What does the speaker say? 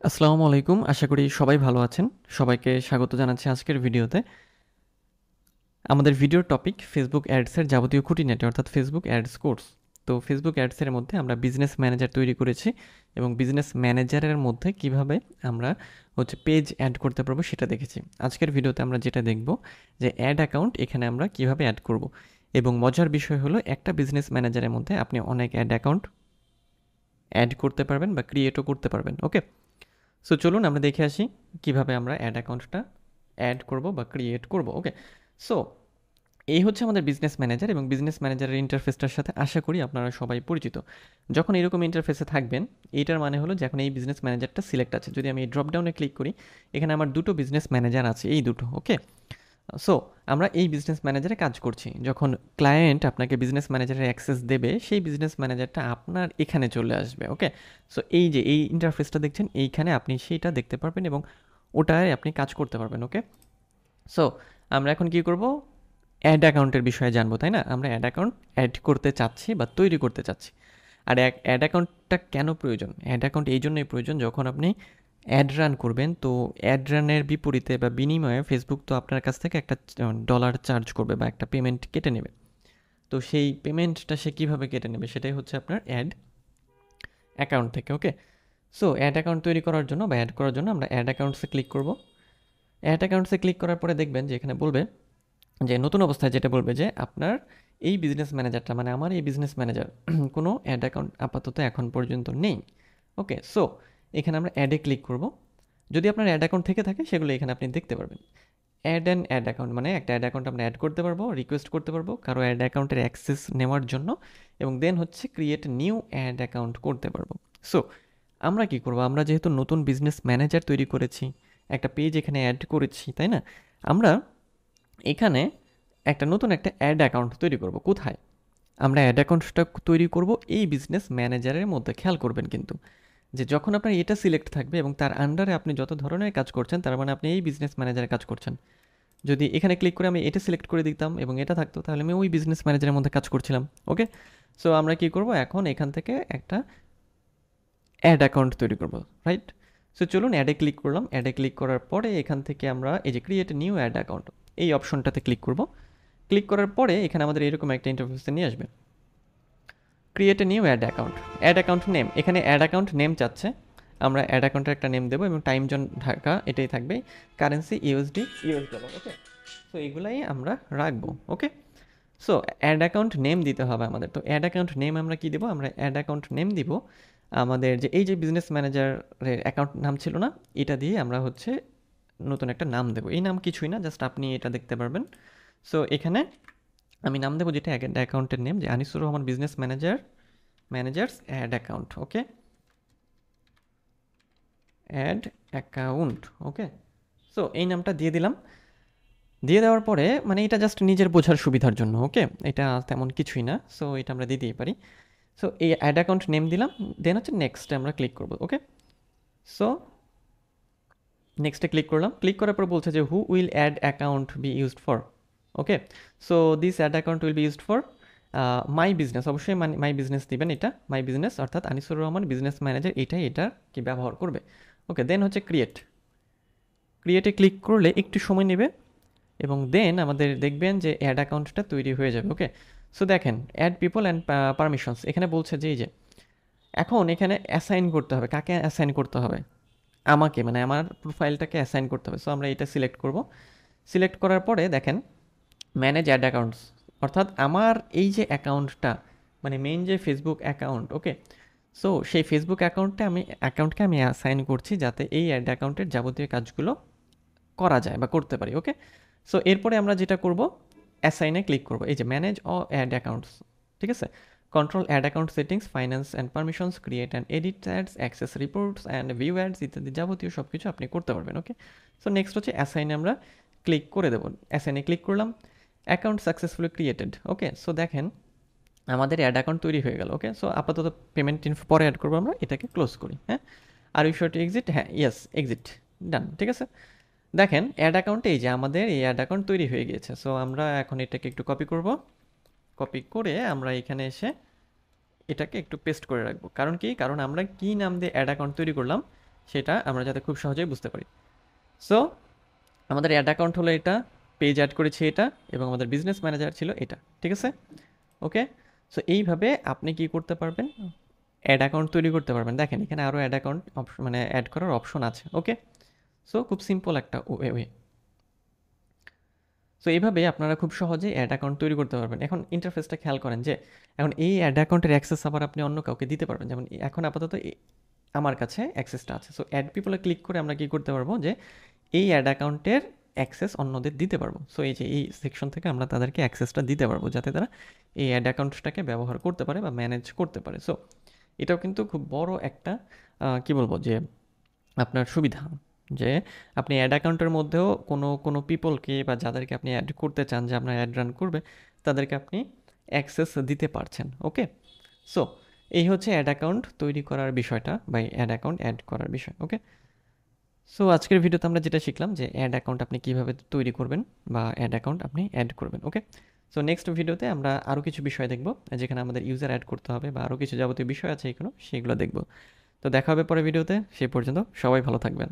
আসসালামু আলাইকুম। আশা করি সবাই ভালো আছেন। সবাইকে স্বাগত জানাচ্ছি আজকের ভিডিওতে। আমাদের ভিডিওর টপিক ফেসবুক অ্যাডসের যাবতীয় খুঁটিনাটি অর্থাৎ ফেসবুক অ্যাডস কোর্স। তো ফেসবুক অ্যাডসের মধ্যে আমরা বিজনেস ম্যানেজার তৈরি করেছি এবং বিজনেস ম্যানেজারের মধ্যে কিভাবে আমরা পেজ অ্যাড করতে পারবো সেটা দেখেছি। আজকের ভিডিওতে আমরা যেটা দেখব যে অ্যাড অ্যাকাউন্ট এখানে আমরা কিভাবে অ্যাড করব। এবং মজার বিষয় হলো একটা বিজনেস ম্যানেজারের মধ্যে আপনি অনেক অ্যাড অ্যাকাউন্ট অ্যাড করতে পারবেন বা ক্রিয়েটও করতে পারবেন। ওকে, সো চলুন আমরা দেখে আসি কিভাবে আমরা অ্যাড অ্যাকাউন্টটা অ্যাড করব বা ক্রিয়েট করব। ওকে, সো এই হচ্ছে আমাদের বিজনেস ম্যানেজার এবং বিজনেস ম্যানেজারের ইন্টারফেসটার সাথে আশা করি আপনারা সবাই পরিচিত। যখন এরকম ইন্টারফেসে থাকবেন, এইটার মানে হলো যে এখন এই বিজনেস ম্যানেজারটা সিলেক্ট আছে। যদি আমি এই ড্রপডাউনে ক্লিক করি, এখানে আমার দুটো বিজনেস ম্যানেজার আছে, এই দুটো। ওকে, সো আমরা এই বিজনেস ম্যানেজারে কাজ করছি। যখন ক্লায়েন্ট আপনাকে বিজনেস ম্যানেজারের অ্যাক্সেস দেবে, সেই বিজনেস ম্যানেজারটা আপনার এখানে চলে আসবে। ওকে, সো এই যে এই ইন্টারফেসটা দেখছেন, এইখানে আপনি সেইটা দেখতে পারবেন এবং ওটায় আপনি কাজ করতে পারবেন। ওকে, সো আমরা এখন কি করব, অ্যাড অ্যাকাউন্টের বিষয়ে জানবো, তাই না? আমরা অ্যাড অ্যাকাউন্ট অ্যাড করতে চাচ্ছি বা তৈরি করতে চাচ্ছি। আর অ্যাড অ্যাকাউন্টটা কেন প্রয়োজন? অ্যাড অ্যাকাউন্ট এই জন্যই প্রয়োজন, যখন আপনি অ্যাড রান করবেন, তো অ্যাড রানের বিপরীতে বা বিনিময়ে ফেসবুক তো আপনার কাছ থেকে একটা ডলার চার্জ করবে বা একটা পেমেন্ট কেটে নেবে। তো সেই পেমেন্টটা সে কীভাবে কেটে নেবে, সেটাই হচ্ছে আপনার অ্যাড অ্যাকাউন্ট থেকে। ওকে, সো অ্যাড অ্যাকাউন্ট তৈরি করার জন্য বা অ্যাড করার জন্য আমরা অ্যাড অ্যাকাউন্টসে ক্লিক করব। অ্যাড অ্যাকাউন্টসে ক্লিক করার পরে দেখবেন যে এখানে বলবে যে নতুন অবস্থায় যেটা বলবে যে আপনার এই বিজনেস ম্যানেজারটা, মানে আমার এই বিজনেস ম্যানেজার কোনো অ্যাড অ্যাকাউন্ট আপাতত এখন পর্যন্ত নেই। ওকে, সো এখানে আমরা অ্যাডে ক্লিক করব। যদি আপনার অ্যাড অ্যাকাউন্ট থেকে থাকে সেগুলো এখানে আপনি দেখতে পারবেন। অ্যাড অ্যাকাউন্ট মানে একটা অ্যাড অ্যাকাউন্ট আমরা অ্যাড করতে পারবো, রিকোয়েস্ট করতে পারবো কারো অ্যাড অ্যাকাউন্টের অ্যাক্সেস নেওয়ার জন্য, এবং দেন হচ্ছে ক্রিয়েট নিউ অ্যাড অ্যাকাউন্ট করতে পারবো। সো আমরা কি করব, আমরা যেহেতু নতুন বিজনেস ম্যানেজার তৈরি করেছি, একটা পেজ এখানে অ্যাড করেছি, তাই না? আমরা এখানে নতুন একটা অ্যাড অ্যাকাউন্ট তৈরি করব। কোথায়? আমরা অ্যাড অ্যাকাউন্টটা তৈরি করব এই বিজনেস ম্যানেজারের মধ্যে। খেয়াল করবেন কিন্তু যে যখন আপনার এটা সিলেক্ট থাকবে এবং তার আন্ডারে আপনি যত ধরনের কাজ করছেন, তার মানে আপনি এই বিজনেস ম্যানেজারে কাজ করছেন। যদি এখানে ক্লিক করে আমি এটা সিলেক্ট করে দিতাম এবং এটা থাকতো, তাহলে আমি ওই বিজনেস ম্যানেজারের মধ্যে কাজ করছিলাম। ওকে, সো আমরা কি করব, এখন এখান থেকে একটা অ্যাড অ্যাকাউন্ট তৈরি করব, রাইট? সো চলুন অ্যাডে ক্লিক করলাম। অ্যাডে ক্লিক করার পরে এখান থেকে আমরা এই যে ক্রিয়েট নিউ অ্যাড অ্যাকাউন্ট, এই অপশনটাতে ক্লিক করব। ক্লিক করার পরে এখানে আমাদের এরকম একটা ইন্টারফেসে নিয়ে আসবে। Create a new ad account name, এখানে অ্যাড অ্যাকাউন্ট নেম চাচ্ছে। আমরা অ্যাড অ্যাকাউন্টের একটা নেম দেবো এবং টাইম জোন ঢাকা এটাই থাকবে, কারেন্সি ইউএসডি, ইউএস ডলার। ওকে, সো এগুলাই আমরা রাখবো। ওকে, সো অ্যাড অ্যাকাউন্ট নেম দিতে হবে আমাদের। তো অ্যাড অ্যাকাউন্ট নেম আমরা কি দেবো, আমরা অ্যাড অ্যাকাউন্ট নেম দিব আমাদের যে এই যে বিজনেস ম্যানেজারের অ্যাকাউন্ট নাম ছিল না, এটা দিয়ে আমরা নতুন একটা নাম দেবো। এই নাম কিছুই না, জাস্ট আপনি এটা দেখতে পারবেন। সো এখানে আমি নাম দেবো যেটা অ্যাকাউন্টের নেম, যে Anisur Rahman business managers add account. Okay, add account. Okay, so এই নামটা দিয়ে দিলাম। দিয়ে দেওয়ার পরে মানে এটা জাস্ট নিজের বোঝার সুবিধার জন্য। ওকে, এটা তেমন কিছুই না, সো এটা আমরা দিতেই পারি। সো এই অ্যাড অ্যাকাউন্ট নেম দিলাম, দেন হচ্ছে নেক্সটে আমরা ক্লিক করবো। ওকে, সো নেক্সটে ক্লিক করলাম। ক্লিক করার পর বলছে যে who will ad account be used for. Okay, so this ad account will be used for my business. অবশ্যই মাই বিজনেস দিবেন, এটা মাই বিজনেস অর্থাৎ আনিসুর রহমান বিজনেস ম্যানেজার এটাই এটা কি ব্যবহার করবে। ওকে, দেন হচ্ছে ক্রিয়েটে ক্লিক করলে একটু সময় নেবে এবং দেন আমাদের দেখবেন যে অ্যাড অ্যাকাউন্টটা তৈরি হয়ে যাবে। ওকে, সো দেখেন অ্যাড পিপল অ্যান্ড পারমিশনস, এখানে বলছে যে এই যে এখন এখানে অ্যাসাইন করতে হবে। কাকে অ্যাসাইন করতে হবে? আমাকে, মানে আমার প্রোফাইলটাকে অ্যাসাইন করতে হবে। সো আমরা এটা সিলেক্ট করব। সিলেক্ট করার পরে দেখেন ম্যানেজ অ্যাড অ্যাকাউন্টস, অর্থাৎ আমার এই যে অ্যাকাউন্টটা, মানে মেইন যে ফেসবুক অ্যাকাউন্ট। ওকে, সো সেই ফেসবুক অ্যাকাউন্টকে আমি অ্যাসাইন করছি যাতে এই অ্যাড অ্যাকাউন্টের যাবতীয় কাজগুলো করা যায় বা করতে পারি। ওকে, সো এরপরে আমরা যেটা করব, অ্যাসাইনে ক্লিক করব। এই যে ম্যানেজ অ্যাড অ্যাকাউন্টস, ঠিক আছে? Control ad account settings, finance and permissions, create and edit ads, access reports and view ads ইত্যাদি যাবতীয় সব কিছু আপনি করতে পারবেন। ওকে, সো নেক্সট হচ্ছে অ্যাসাইনে আমরা ক্লিক করে দেবো। অ্যাসাইনে ক্লিক করলাম, account successfully created. Okay, so দেখেন আমাদের অ্যাড অ্যাকাউন্ট তৈরি হয়ে গেল। ওকে, সো আপাতত পেমেন্ট ইনফো পরে অ্যাড করবো, আমরা এটাকে ক্লোজ করি। হ্যাঁ, are you sure to exit? হ্যাঁ, ইয়েস, এক্সিট, ডান। ঠিক আছে, দেখেন অ্যাড অ্যাকাউন্টে এই যে আমাদের এই অ্যাড অ্যাকাউন্ট তৈরি হয়ে গিয়েছে। সো আমরা এখন এটাকে একটু কপি করব। কপি করে আমরা এখানে এসে এটাকে একটু পেস্ট করে রাখবো। কারণ কি, কারণ আমরা কি নাম দিয়ে অ্যাড অ্যাকাউন্ট তৈরি করলাম সেটা আমরা যাতে খুব সহজেই বুঝতে পারি। সো আমাদের অ্যাড অ্যাকাউন্ট হলো এটা, পেজ অ্যাড করেছি এটা, এবং আমাদের বিজনেস ম্যানেজার ছিল এটা, ঠিক আছে? ওকে, সো এইভাবে আপনি কি করতে পারবেন, অ্যাড অ্যাকাউন্ট তৈরি করতে পারবেন। দেখেন এখানে আরও অ্যাড অ্যাকাউন্ট মানে অ্যাড করার অপশন আছে। ওকে, সো খুব সিম্পল একটা ওয়ে। সো এইভাবে আপনারা খুব সহজেই অ্যাড অ্যাকাউন্ট তৈরি করতে পারবেন। এখন ইন্টারফেসটা খেয়াল করেন যে এখন এই অ্যাড অ্যাকাউন্টের অ্যাক্সেস আবার আপনি অন্য কাউকে দিতে পারবেন। যেমন এখন আপাতত আমার কাছে অ্যাক্সেসটা আছে। সো অ্যাড পিপলে ক্লিক করে আমরা কি করতে পারবো যে এই অ্যাড অ্যাকাউন্টের অ্যাক্সেস অন্যদের দিতে পারবো। সো এই যে এই সেকশন থেকে আমরা তাদেরকে অ্যাক্সেসটা দিতে পারবো যাতে তারা এই অ্যাড অ্যাকাউন্টটাকে ব্যবহার করতে পারে বা ম্যানেজ করতে পারে। সো এটাও কিন্তু খুব বড় একটা কি বলবো যে আপনার সুবিধা, যে আপনি অ্যাড অ্যাকাউন্টের মধ্যেও কোনো পিপলকে বা যাদেরকে আপনি অ্যাড করতে চান যে আপনার অ্যাড রান করবে, তাদেরকে আপনি অ্যাক্সেস দিতে পারছেন। ওকে, সো এই হচ্ছে অ্যাড অ্যাকাউন্ট তৈরি করার বিষয়টা বা অ্যাড অ্যাকাউন্ট অ্যাড করার বিষয়। ওকে, সো আজকের ভিডিওতে আমরা যেটা শিখলাম যে অ্যাড অ্যাকাউন্ট আপনি কীভাবে তৈরি করবেন বা অ্যাড অ্যাকাউন্ট আপনি অ্যাড করবেন। ওকে, সো নেক্সট ভিডিওতে আমরা আরও কিছু বিষয় দেখব যেখানে আমাদের ইউজার অ্যাড করতে হবে বা আরও কিছু যাবতীয় বিষয় আছে এগুলো, সেগুলো দেখব। তো দেখা হবে পরে ভিডিওতে, সেই পর্যন্ত সবাই ভালো থাকবেন।